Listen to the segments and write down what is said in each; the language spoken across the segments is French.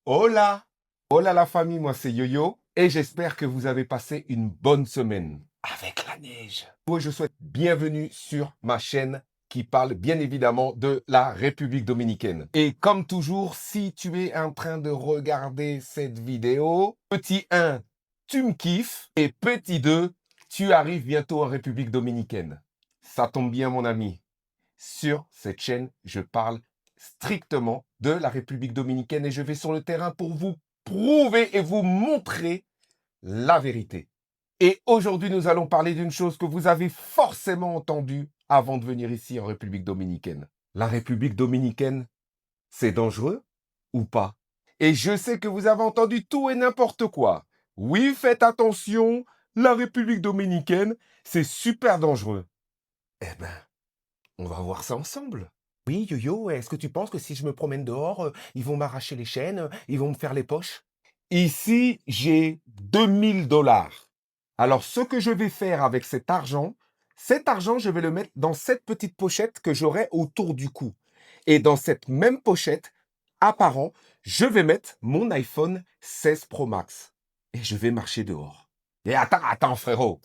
Hola! Hola la famille, moi c'est Yo-Yo et j'espère que vous avez passé une bonne semaine avec la neige. Moi je souhaite bienvenue sur ma chaîne qui parle bien évidemment de la République dominicaine. Et comme toujours, si tu es en train de regarder cette vidéo, petit 1, tu me kiffes et petit 2, tu arrives bientôt en République dominicaine. Ça tombe bien mon ami. Sur cette chaîne, je parle strictement de la République dominicaine et je vais sur le terrain pour vous prouver et vous montrer la vérité. Et aujourd'hui, nous allons parler d'une chose que vous avez forcément entendue avant de venir ici en République dominicaine. La République dominicaine, c'est dangereux ou pas? Et je sais que vous avez entendu tout et n'importe quoi. Oui, faites attention, la République dominicaine, c'est super dangereux. Eh ben, on va voir ça ensemble. Oui, Yo-Yo, est-ce que tu penses que si je me promène dehors, ils vont m'arracher les chaînes, ils vont me faire les poches? Ici, j'ai 2000 $. Alors, ce que je vais faire avec cet argent, je vais le mettre dans cette petite pochette que j'aurai autour du cou. Et dans cette même pochette, apparent, je vais mettre mon iPhone 16 Pro Max. Et je vais marcher dehors. Et attends, frérot,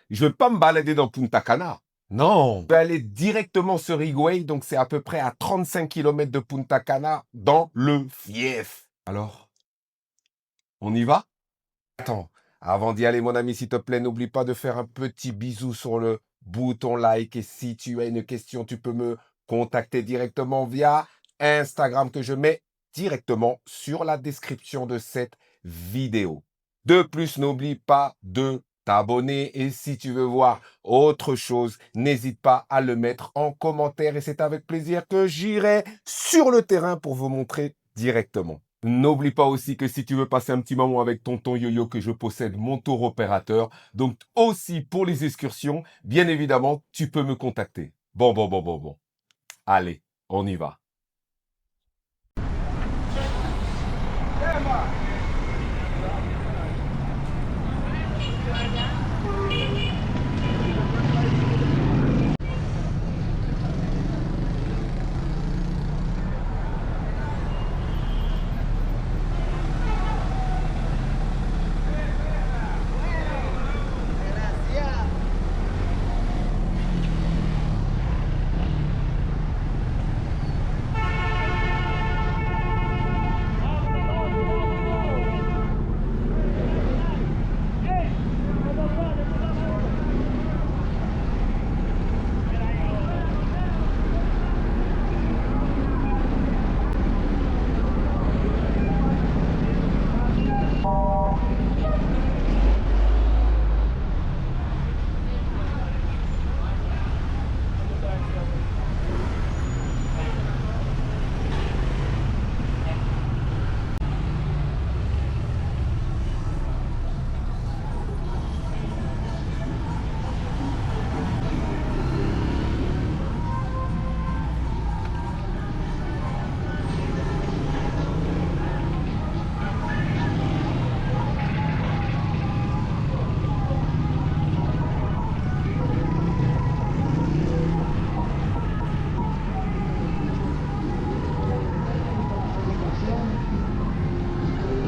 je ne vais pas me balader dans Punta Cana. Non, je vais aller directement sur Higüey, donc c'est à peu près à 35 km de Punta Cana, dans le fief. Alors, on y va? Attends, avant d'y aller, mon ami, s'il te plaît, n'oublie pas de faire un petit bisou sur le bouton like. Et si tu as une question, tu peux me contacter directement via Instagram que je mets directement sur la description de cette vidéo. De plus, n'oublie pas de t'abonner et si tu veux voir autre chose, n'hésite pas à le mettre en commentaire et c'est avec plaisir que j'irai sur le terrain pour vous montrer directement. N'oublie pas aussi que si tu veux passer un petit moment avec tonton Yo-Yo que je possède mon tour opérateur, donc aussi pour les excursions, bien évidemment, tu peux me contacter. Bon. Allez, on y va.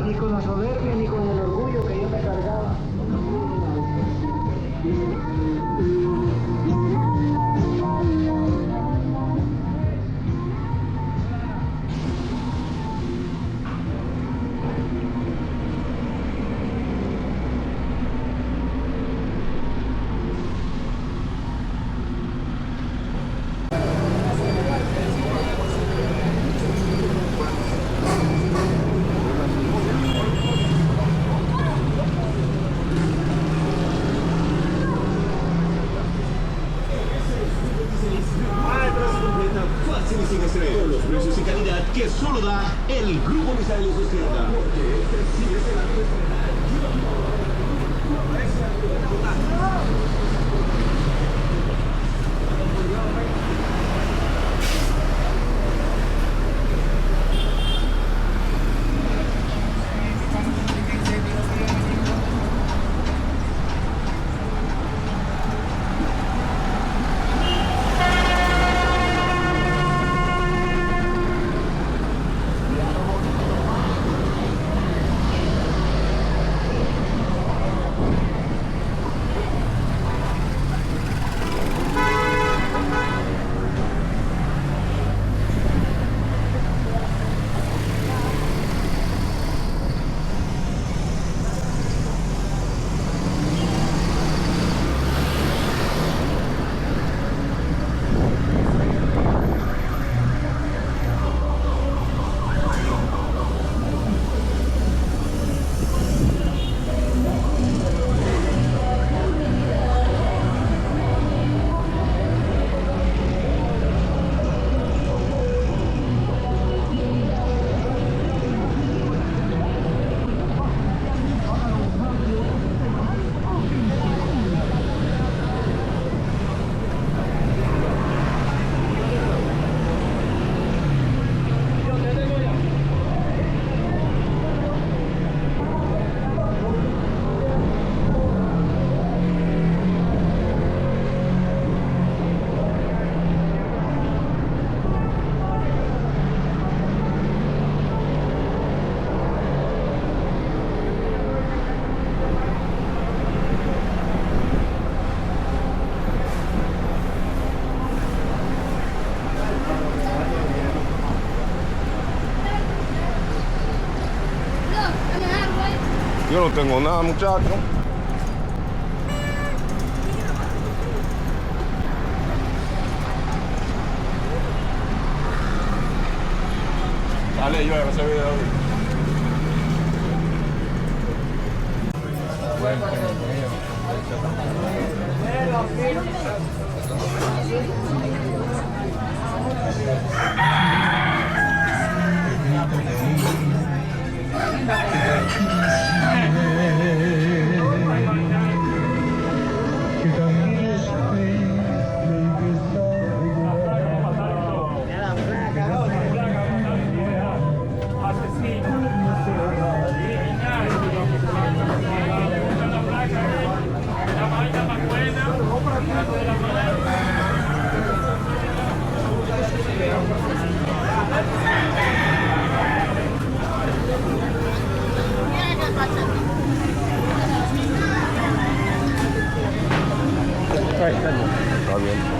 Ni con la soberbia ni con el orgullo que yo me cargaba. Con los precios y calidad que solo da el Grupo Nissan y sus tiendas. Yo no tengo nada, muchacho. Dale, yo ese video. Está bien.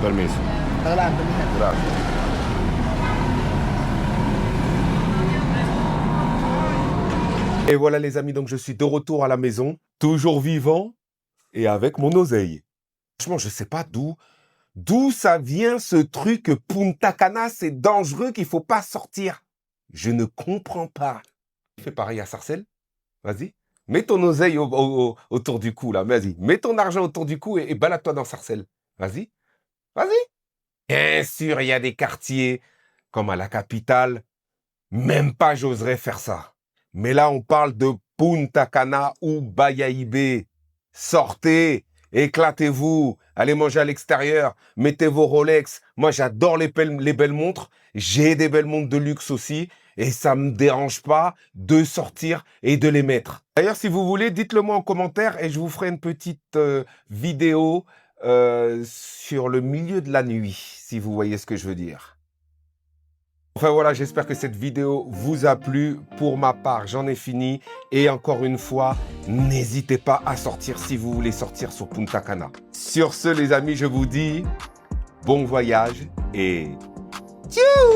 Permiso. Adelante, mi gente. Gracias. Et voilà les amis, donc je suis de retour à la maison, toujours vivant et avec mon oseille. Franchement, je sais pas d'où ça vient ce truc Punta Cana, c'est dangereux qu'il faut pas sortir. Je ne comprends pas. Fais pareil à Sarcelles. Vas-y. Mets ton oseille autour du cou là, vas-y. Mets ton argent autour du cou et balade-toi dans Sarcelles. Vas-y. Vas-y. Bien sûr, il y a des quartiers comme à la capitale. Même pas j'oserais faire ça. Mais là, on parle de Punta Cana ou Bayahibe. Sortez, éclatez-vous, allez manger à l'extérieur, mettez vos Rolex. Moi, j'adore les belles montres. J'ai des belles montres de luxe aussi. Et ça me dérange pas de sortir et de les mettre. D'ailleurs, si vous voulez, dites-le moi en commentaire et je vous ferai une petite vidéo sur le milieu de la nuit, si vous voyez ce que je veux dire. Enfin voilà, j'espère que cette vidéo vous a plu. Pour ma part, j'en ai fini. Et encore une fois, n'hésitez pas à sortir si vous voulez sortir sur Punta Cana. Sur ce, les amis, je vous dis bon voyage et tchou!